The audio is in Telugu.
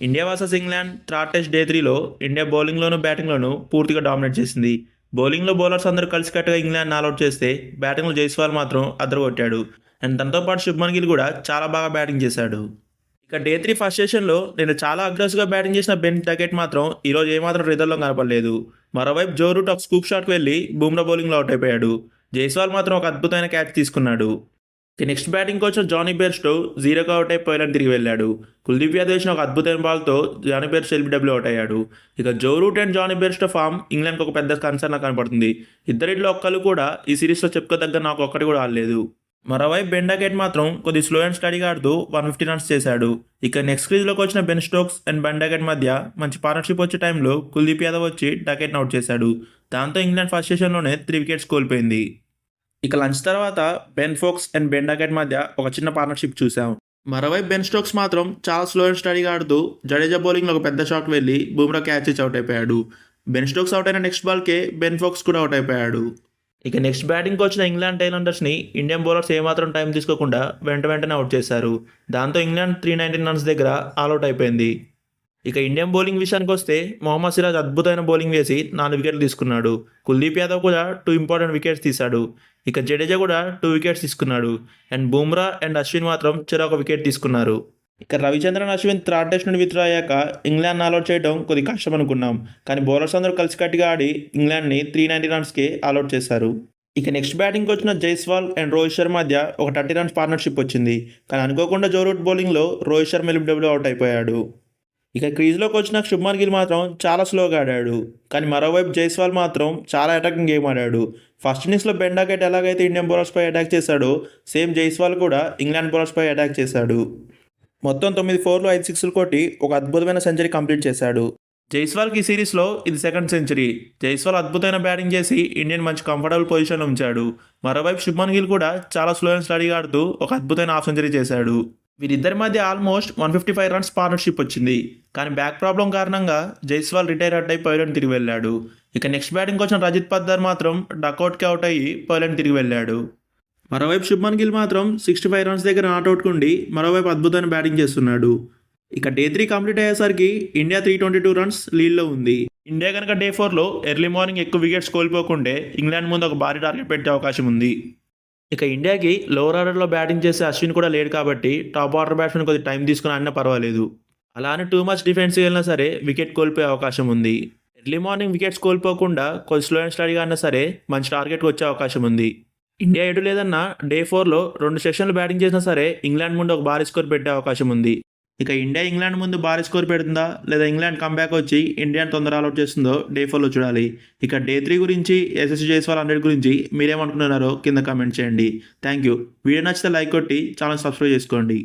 India versus England third test day 3లో ఇండియా బౌలింగ్లోనూ బ్యాటింగ్లోనూ పూర్తిగా డామినేట్ చేసింది. బౌలింగ్లో బౌలర్స్ అందరూ కలిసికట్టుగా ఇంగ్లాండ్ ఆల్అౌట్ చేస్తే బ్యాటింగ్లో జైస్వాల్ మాత్రం అదరగొట్టాడు. అండ్ దాంతో పాటు శుభ్మన్ గిల్ కూడా చాలా బాగా బ్యాటింగ్ చేశాడు. ఇక డే 3 ఫస్ట్ సెషన్లో నేను చాలా అగ్రెసివ్గా బ్యాటింగ్ చేసిన బెన్ డకెట్ మాత్రం ఈరోజు ఏమాత్రం రిజల్ట్లో కనపడలేదు. మరోవైపు జో రూట్ ఒక స్కూప్ షాట్కి వెళ్ళి బూమ్రా బౌలింగ్లో అవుట్ అయిపోయాడు. జైస్వాల్ మాత్రం ఒక అద్భుతమైన క్యాచ్ తీసుకున్నాడు. ఇక next batting coach Jonny Bairstow 0గా అవుట్ అయి పోయిలని తిరిగి వెళ్ళాడు. కుల్దీప్ యాదవ్ వేసిన ఒక అద్భుతమైన బాల్తో జానీ బెయిర్స్టో ఎల్బీడబ్ల్యూ అవుట్ అయ్యాడు. ఇక Joe Root and Jonny Bairstow form ఇంగ్లాండ్కి ఒక పెద్ద కన్సర్న్ కనపడుతుంది. ఇద్దరిలో ఒక్కరు కూడా ఈ సిరీస్లో చెప్పుకోదగ్గ నాకు ఒక్కటి కూడా ఆడలేదు. మరోవైపు బెన్ డకెట్ మాత్రం కొద్ది స్లో అండ్ స్టడీగా ఆడుతూ 150 రన్స్ చేశాడు. ఇక నెక్స్ట్ క్రీజ్లోకి వచ్చిన Ben Stokes and Ben Duckett మధ్య మంచి పార్ట్నర్షిప్ వచ్చే టైంలో కుల్దీప్ యాదవ్ వచ్చి డకెట్ని అవుట్ చేశాడు. దాంతో ఇంగ్లాండ్ ఫస్ట్ సెషన్లోనే 3 వికెట్స్ కోల్పోయింది. ఇక లంచ్ తర్వాత Ben Foakes and Ben Duckett మధ్య ఒక చిన్న పార్ట్నర్షిప్ చూసాం. మరోవైపు బెన్ స్టోక్స్ మాత్రం చాలా స్లో అండ్ స్టడీగా ఆడుతూ జడేజా బౌలింగ్లో ఒక పెద్ద షాట్ వెళ్ళి బూమ్రా క్యాచ్ ఇచ్చి అవుట్ అయిపోయాడు. బెన్ స్టోక్స్ అవుట్ అయిన నెక్స్ట్ బాల్కే బెన్ ఫోక్స్ కూడా అవుట్ అయిపోయాడు. ఇక నెక్స్ట్ బ్యాటింగ్కి వచ్చిన ఇంగ్లాండ్ టైలండర్స్ని ఇండియన్ బౌలర్స్ ఏమాత్రం టైం తీసుకోకుండా వెంటనే అవుట్ చేశారు. దాంతో ఇంగ్లాండ్ 319 రన్స్ దగ్గర ఆల్అౌట్ అయిపోయింది. ఇక ఇండియన్ బౌలింగ్ విషయానికి వస్తే మొహమ్మద్ సిరాజ్ అద్భుతమైన బౌలింగ్ వేసి 4 వికెట్లు తీసుకున్నాడు. కుల్దీప్ యాదవ్ కూడా 2 ఇంపార్టెంట్ వికెట్స్ తీశాడు. ఇక జడేజా కూడా 2 వికెట్స్ తీసుకున్నాడు. అండ్ బూమ్రా అండ్ అశ్విన్ మాత్రం చెరొక వికెట్ తీసుకున్నారు. ఇక రవిచంద్రన్ అశ్విన్ థర్డ్ టెస్ట్ నుండి విత్డ్రా అయ్యాక ఇంగ్లాండ్ ఆల్అౌట్ చేయడం కొద్ది కష్టం అనుకున్నాం. కానీ బౌలర్స్ అందరూ కలిసికట్టుగా ఆడి ఇంగ్లాండ్ని 390 రన్స్కి ఆల్అౌట్ చేశారు. ఇక నెక్స్ట్ బ్యాటింగ్కి వచ్చిన జైస్వాల్ అండ్ రోహిత్ శర్మ మధ్య ఒక 30 రన్స్ పార్ట్నర్షిప్ వచ్చింది. కానీ అనుకోకుండా జో రూట్ బౌలింగ్లో రోహిత్ శర్మ ఎల్బీడబ్ల్యూ అవుట్ అయిపోయాడు. ఇక క్రీజ్లోకి వచ్చిన శుభ్మన్ గిల్ మాత్రం చాలా స్లోగా ఆడాడు. కానీ మరోవైపు జైస్వాల్ మాత్రం చాలా అటాకింగ్ గేమ్ ఆడాడు. ఫస్ట్ ఇన్నింగ్స్లో బెన్ డకెట్ ఎలాగైతే ఇండియన్ బౌలర్స్పై అటాక్ చేశాడో సేమ్ జైస్వాల్ కూడా ఇంగ్లాండ్ బౌలర్స్పై అటాక్ చేశాడు. మొత్తం 9 4లు 5 6లు కొట్టి ఒక అద్భుతమైన సెంచరీ కంప్లీట్ చేశాడు. జైస్వాల్కి ఈ సిరీస్లో ఇది సెకండ్ సెంచరీ. జైస్వాల్ అద్భుతమైన బ్యాటింగ్ చేసి ఇండియన్ మంచి కంఫర్టబుల్ పొజిషన్లో ఉంచాడు. మరోవైపు శుభ్మన్ గిల్ కూడా చాలా స్లో అండ్ స్టడీగా ఆడుతూ ఒక అద్భుతమైన హాఫ్ సెంచరీ చేశాడు. వీరిద్దరి మధ్య ఆల్మోస్ట్ 155 రన్స్ పార్ట్నర్షిప్ వచ్చింది. కానీ బ్యాక్ ప్రాబ్లం కారణంగా జైస్వాల్ రిటైర్ అవుట్ అయి పైలెండ్ తిరిగి వెళ్ళాడు. ఇక నెక్స్ట్ బ్యాటింగ్ వచ్చిన రజిత్ పద్దర్ మాత్రం డకౌట్కి అవుట్ అయ్యి పైలెండ్ తిరిగి వెళ్ళాడు. మరోవైపు శుభ్మన్ గిల్ మాత్రం 65 రన్స్ దగ్గర నాట్అవుట్ ఉండి మరోవైపు అద్భుతమైన బ్యాటింగ్ చేస్తున్నాడు. ఇక డే 3 కంప్లీట్ అయ్యేసరికి ఇండియా 322 రన్స్ లీడ్లో ఉంది. ఇండియా కనుక డే 4లో ఎర్లీ మార్నింగ్ ఎక్కువ వికెట్స్ కోల్పోకుంటే ఇంగ్లాండ్ ముందు ఒక భారీ టార్గెట్ పెట్టే అవకాశం ఉంది. ఇక ఇండియాకి లోవర్ ఆర్డర్లో బ్యాటింగ్ చేసే అశ్విన్ కూడా లేడు కాబట్టి టాప్ ఆర్డర్ బ్యాట్స్మెన్ కొద్ది టైం తీసుకుని ఆడినా పర్వాలేదు. అలానే టూ మచ్ డిఫెన్స్కి వెళ్ళినా సరే వికెట్ కోల్పోయే అవకాశం ఉంది. ఎర్లీ మార్నింగ్ వికెట్స్ కోల్పోకుండా కొద్ది స్లో అండ్ స్టడీగా ఆడినా సరే మంచి టార్గెట్కి వచ్చే అవకాశం ఉంది. ఇండియా ఎటు లేదన్నా డే 4లో 2 సెషన్లు బ్యాటింగ్ చేసినా సరే ఇంగ్లాండ్ ముందు ఒక భారీ స్కోర్ పెట్టే అవకాశం ఉంది. ఇక ఇండియా ఇంగ్లాండ్ ముందు భారీ స్కోర్ పెడుతుందా లేదా ఇంగ్లాండ్ కంబ్యాక్ వచ్చి ఇండియాని తొందర ఆల్అౌట్ చేస్తుందో డే 4లో చూడాలి. ఇక డే 3 గురించి యశస్వి జైస్వాల్ 100 గురించి మీరేమనుకుంటున్నారో కింద కామెంట్ చేయండి. Thank you. వీడియో నచ్చితే లైక్ కొట్టి ఛానల్ సబ్స్క్రైబ్ చేసుకోండి.